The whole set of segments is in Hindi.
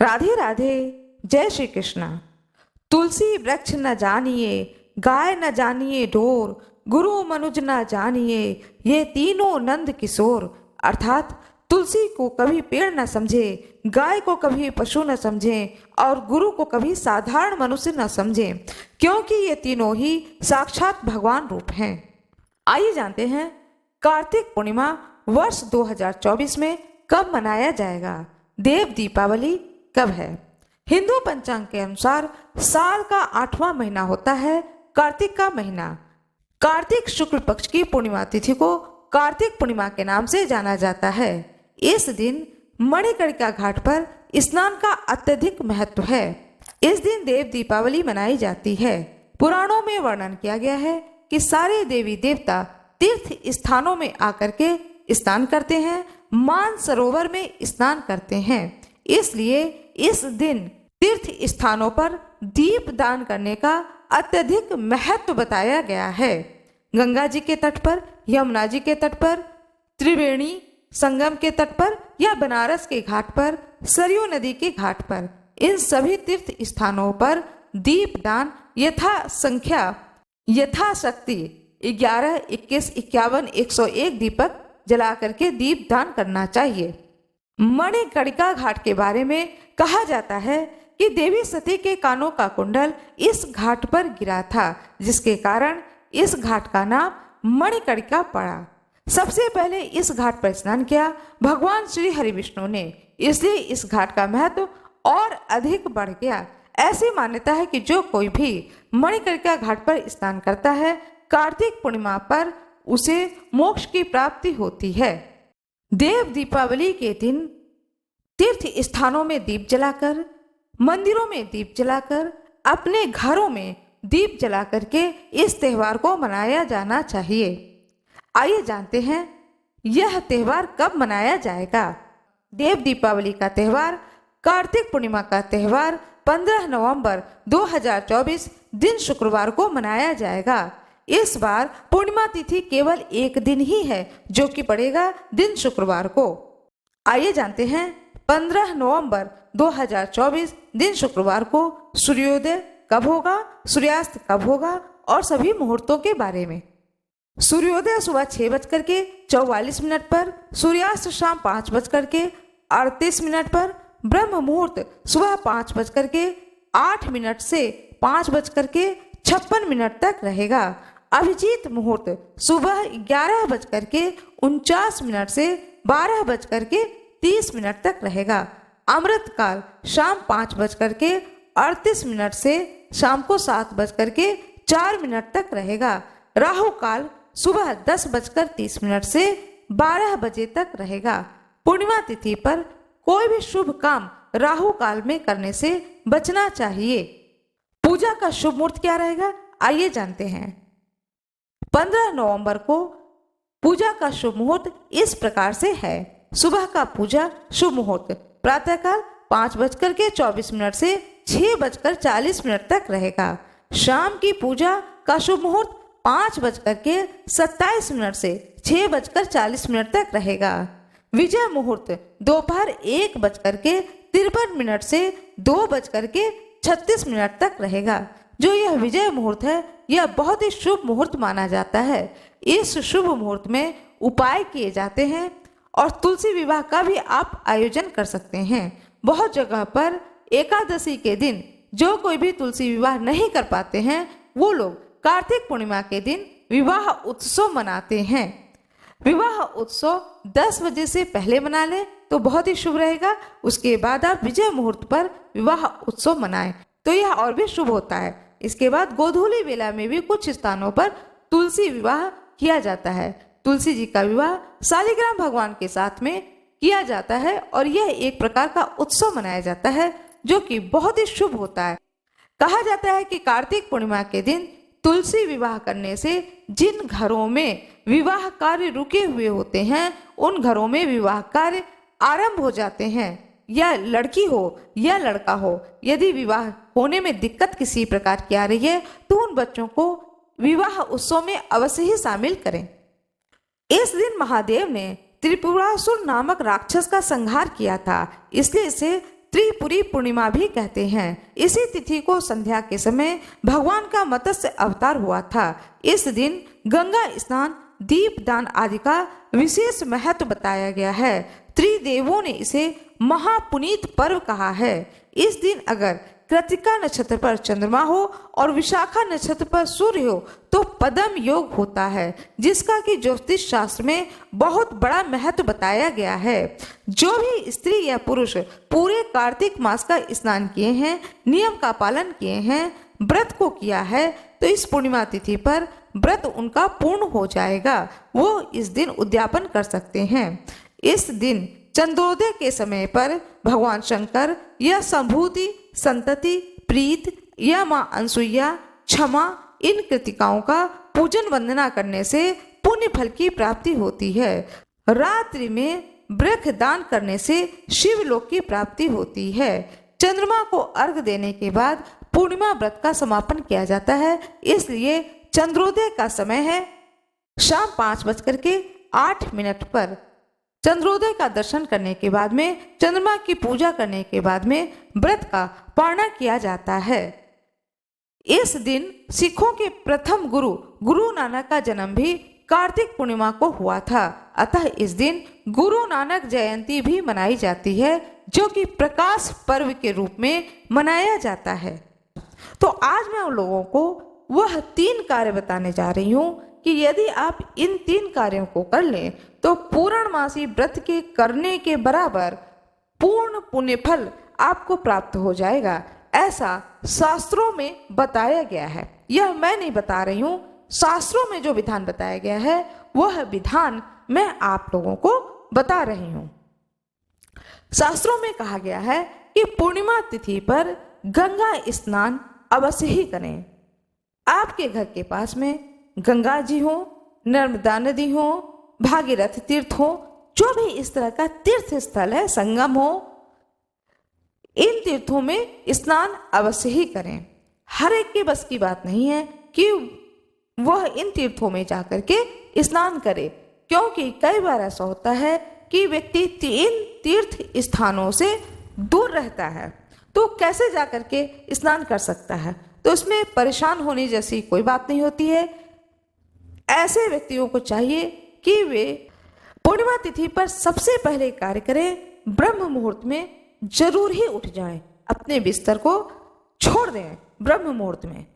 राधे राधे। जय श्री कृष्ण। तुलसी वृक्ष न जानिए, गाय न जानिए ढोर, गुरु मनुज न जानिए, ये तीनों नंद किशोर। अर्थात तुलसी को कभी पेड़ न समझे, गाय को कभी पशु न समझे और गुरु को कभी साधारण मनुष्य न समझे, क्योंकि ये तीनों ही साक्षात भगवान रूप हैं। आइए जानते हैं कार्तिक पूर्णिमा वर्ष 2024 में कब मनाया जाएगा। देव दीपावली कब है? हिंदू पंचांग के अनुसार साल का 8वां महीना होता है कार्तिक का महीना। कार्तिक शुक्ल पक्ष की पूर्णिमा तिथि को कार्तिक पूर्णिमा के नाम से जाना जाता है। इस दिन मणिकर्णिका घाट पर स्नान का अत्यधिक महत्व है। इस दिन देव दीपावली मनाई जाती है। पुराणों में वर्णन किया गया है कि सारे देवी देवता तीर्थ स्थानों में आकर के स्नान करते हैं, मान सरोवर में स्नान करते हैं। इसलिए इस दिन तीर्थ स्थानों पर दीप दान करने का अत्यधिक महत्व बताया गया है। गंगा जी के तट पर, यमुना जी के तट पर, त्रिवेणी संगम के तट पर या बनारस के घाट पर, सरयू नदी के घाट पर, इन सभी तीर्थ स्थानों पर दीप दान यथाशक्ति 11, 21, 51, 101 दीपक जला करके दीप दान करना चाहिए। मणिकर्णिका घाट के बारे में कहा जाता है कि देवी सती के कानों का कुंडल इस घाट पर गिरा था, जिसके कारण इस घाट का नाम मणिकर्णिका पड़ा। सबसे पहले इस घाट पर स्नान किया भगवान श्री हरि विष्णु ने, इसलिए इस घाट का महत्व और अधिक बढ़ गया। ऐसी मान्यता है कि जो कोई भी मणिकर्णिका घाट पर स्नान करता है कार्तिक पूर्णिमा पर उसे मोक्ष की प्राप्ति होती है। देव दीपावली के दिन तीर्थ स्थानों में दीप जलाकर, मंदिरों में दीप जलाकर, अपने घरों में दीप जलाकर के इस त्योहार को मनाया जाना चाहिए। आइए जानते हैं यह त्योहार कब मनाया जाएगा। देव दीपावली का त्योहार कार्तिक पूर्णिमा का त्योहार 15 नवंबर 2024 दिन शुक्रवार को मनाया जाएगा। इस बार पूर्णिमा तिथि केवल एक दिन ही है, जो कि पड़ेगा दिन शुक्रवार को। आइए जानते हैं 15 नवंबर 2024 दिन शुक्रवार को सूर्योदय कब होगा, सूर्यास्त कब होगा और सभी मुहूर्तों के बारे में। सूर्योदय सुबह 6:44 पर, सूर्यास्त शाम 5:38 पर, ब्रह्म मुहूर्त सुबह 5:08 से 5:56 तक रहेगा। अभिजीत मुहूर्त सुबह 11:49 से 12:30 तक रहेगा। अमृत काल शाम 5:38 से शाम को 7:04 तक रहेगा। राहु काल सुबह 10:30 से 12 बजे तक रहेगा। पूर्णिमा तिथि पर कोई भी शुभ काम राहु काल में करने से बचना चाहिए। पूजा का शुभ मुहूर्त क्या रहेगा, आइए जानते हैं। 15 नवंबर को पूजा का शुभ मुहूर्त इस प्रकार से है। सुबह का पूजा शुभ मुहूर्त प्रातःकाल 5:24 से 6:40 तक रहेगा। शाम की पूजा का शुभ मुहूर्त 5:27 से 6:40 तक रहेगा। विजय मुहूर्त दोपहर 1:53 से 2:36 तक रहेगा। जो यह विजय मुहूर्त है यह बहुत ही शुभ मुहूर्त माना जाता है। इस शुभ मुहूर्त में उपाय किए जाते हैं और तुलसी विवाह का भी आप आयोजन कर सकते हैं। बहुत जगह पर एकादशी के दिन जो कोई भी तुलसी विवाह नहीं कर पाते हैं वो लोग कार्तिक पूर्णिमा के दिन विवाह उत्सव मनाते हैं। विवाह उत्सव 10 बजे से पहले मना लें तो बहुत ही शुभ रहेगा। उसके बाद आप विजय मुहूर्त पर विवाह उत्सव मनाएं तो यह और भी शुभ होता है। इसके बाद गोधूली बेला में भी कुछ स्थानों पर तुलसी विवाह किया जाता है। तुलसी जी का विवाह शालिग्राम भगवान के साथ में किया जाता है और यह एक प्रकार का उत्सव मनाया जाता है जो कि बहुत ही शुभ होता है। कहा जाता है कि कार्तिक पूर्णिमा के दिन तुलसी विवाह करने से जिन घरों में विवाह कार्य रुके हुए होते हैं उन घरों में विवाह कार्य आरंभ हो जाते हैं। या लड़की हो या लड़का हो, यदि विवाह होने में दिक्कत किसी प्रकार की आ रही है तो उन बच्चों को विवाह उत्सव में अवश्य ही शामिल करें। इस दिन महादेव ने त्रिपुरासुर नामक राक्षस का संहार किया था, इसलिए इसे त्रिपुरी पूर्णिमा भी कहते हैं। इसी तिथि को संध्या के समय भगवान का मत्स्य अवतार हुआ था। इस दिन गंगा स्नान, दीप दान आदि का विशेष महत्व बताया गया है। त्रिदेवों ने इसे महापुनीत पर्व कहा है। इस दिन अगर कृतिका नक्षत्र पर चंद्रमा हो और विशाखा नक्षत्र पर सूर्य हो तो पदम योग होता है, जिसका कि ज्योतिष शास्त्र में बहुत बड़ा महत्व बताया गया है। जो भी स्त्री या पुरुष पूरे कार्तिक मास का स्नान किए हैं, नियम का पालन किए हैं, व्रत को किया है, तो इस पूर्णिमा तिथि पर व्रत उनका पूर्ण हो जाएगा। वो इस दिन उद्यापन कर सकते हैं। इस दिन चंद्रोदय के समय पर भगवान शंकर या संभूति, संतति, प्रीत या माँ अनसुईया, क्षमा, इन कृतिकाओं का पूजन वंदना करने से पुण्य फल की प्राप्ति होती है। रात्रि में वृक्ष दान करने से शिवलोक की प्राप्ति होती है। चंद्रमा को अर्घ देने के बाद पूर्णिमा व्रत का समापन किया जाता है। इसलिए चंद्रोदय का समय है शाम 5:08 पर। चंद्रोदय का दर्शन करने के बाद में, चंद्रमा की पूजा करने के बाद में व्रत का पारण किया जाता है। इस दिन सिखों के प्रथम गुरु गुरु नानक का जन्म भी कार्तिक पूर्णिमा को हुआ था। अतः इस दिन गुरु नानक जयंती भी मनाई जाती है, जो कि प्रकाश पर्व के रूप में मनाया जाता है। तो आज मैं उन लोगों को वह 3 कार्य बताने जा रही हूँ कि यदि आप इन 3 कार्यों को कर लें तो पूर्णमासी व्रत के करने के बराबर पूर्ण पुण्य फल आपको प्राप्त हो जाएगा। ऐसा शास्त्रों में बताया गया है। यह मैं नहीं बता रही हूँ, शास्त्रों में जो विधान बताया गया है वह विधान मैं आप लोगों को बता रही हूँ। शास्त्रों में कहा गया है कि पूर्णिमा तिथि पर गंगा स्नान अवश्य ही करें। आपके घर के पास में गंगा जी हो, नर्मदा नदी हो, भागीरथ तीर्थ हो, जो भी इस तरह का तीर्थ स्थल है, संगम हो, इन तीर्थों में स्नान अवश्य ही करें। हर एक के बस की बात नहीं है कि वह इन तीर्थों में जाकर के स्नान करे, क्योंकि कई बार ऐसा होता है कि व्यक्ति इन तीर्थ स्थानों से दूर रहता है, तो कैसे जाकर के स्नान कर सकता है? तो इसमें परेशान होने जैसी कोई बात नहीं होती है। ऐसे व्यक्तियों को चाहिए कि वे पूर्णिमा तिथि पर सबसे पहले कार्य करें, ब्रह्म मुहूर्त में जरूर ही उठ जाएं, अपने बिस्तर को छोड़ दें ब्रह्म मुहूर्त में।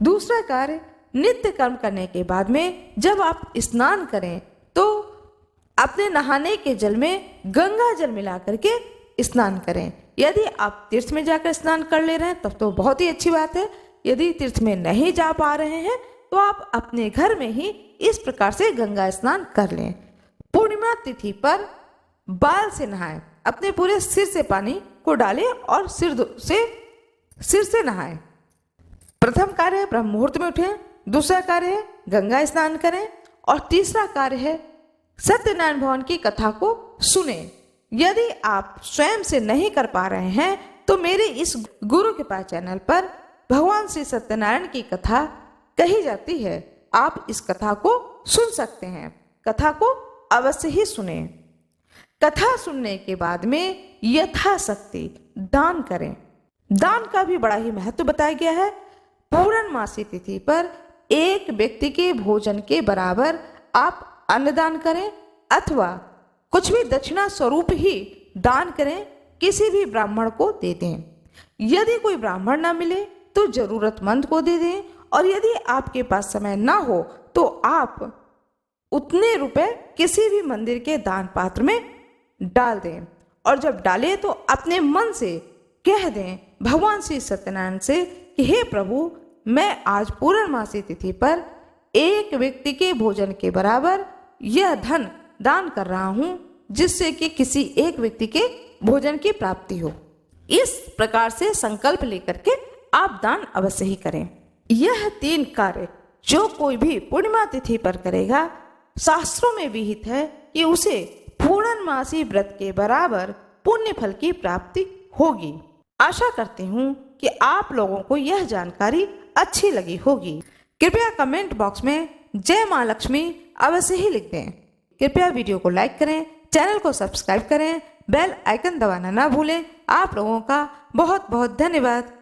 दूसरा कार्य, नित्य कर्म करने के बाद में जब आप स्नान करें तो अपने नहाने के जल में गंगा जल मिला करके स्नान करें। यदि आप तीर्थ में जाकर स्नान कर ले रहे हैं तब तो बहुत ही अच्छी बात है। यदि तीर्थ में नहीं जा पा रहे हैं तो आप अपने घर में ही इस प्रकार से गंगा स्नान कर लें। पूर्णिमा तिथि पर बाल से नहाएं, अपने पूरे सिर से पानी को डालें और सिर से नहाएं। प्रथम कार्य है ब्रह्म मुहूर्त में उठें, दूसरा कार्य है गंगा स्नान करें, और तीसरा कार्य है सत्यनारायण भगवान की कथा को सुने। यदि आप स्वयं से नहीं कर पा रहे हैं तो मेरे इस गुरु कृपा चैनल पर भगवान श्री सत्यनारायण की कथा कही जाती है, आप इस कथा को सुन सकते हैं। कथा को अवश्य ही सुने। कथा सुनने के बाद में यथाशक्ति दान करें। दान का भी बड़ा ही महत्व बताया गया है। पूर्णमासी तिथि पर एक व्यक्ति के भोजन के बराबर आप अन्नदान करें, अथवा कुछ भी दक्षिणा स्वरूप ही दान करें, किसी भी ब्राह्मण को दे दें। यदि कोई ब्राह्मण ना मिले तो जरूरतमंद को दे दें, और यदि आपके पास समय ना हो तो आप उतने रुपए किसी भी मंदिर के दान पात्र में डाल दें, और जब डालें तो अपने मन से कह दें भगवान श्री सत्यनारायण से कि हे प्रभु, मैं आज पूर्णमासी तिथि पर एक व्यक्ति के भोजन के बराबर यह धन दान कर रहा हूं, जिससे कि किसी एक व्यक्ति के भोजन की प्राप्ति हो। इस प्रकार से संकल्प लेकर के आप दान अवश्य ही करें। यह 3 कार्य जो कोई भी पूर्णिमा तिथि पर करेगा, शास्त्रों में विहित है कि उसे पूर्णमासी व्रत के बराबर पुण्य फल की प्राप्ति होगी। आशा करती हूँ कि आप लोगों को यह जानकारी अच्छी लगी होगी। कृपया कमेंट बॉक्स में जय माँ लक्ष्मी अवश्य ही लिख दें। कृपया वीडियो को लाइक करें, चैनल को सब्सक्राइब करें, बेल आइकन दबाना ना भूलें। आप लोगों का बहुत बहुत धन्यवाद।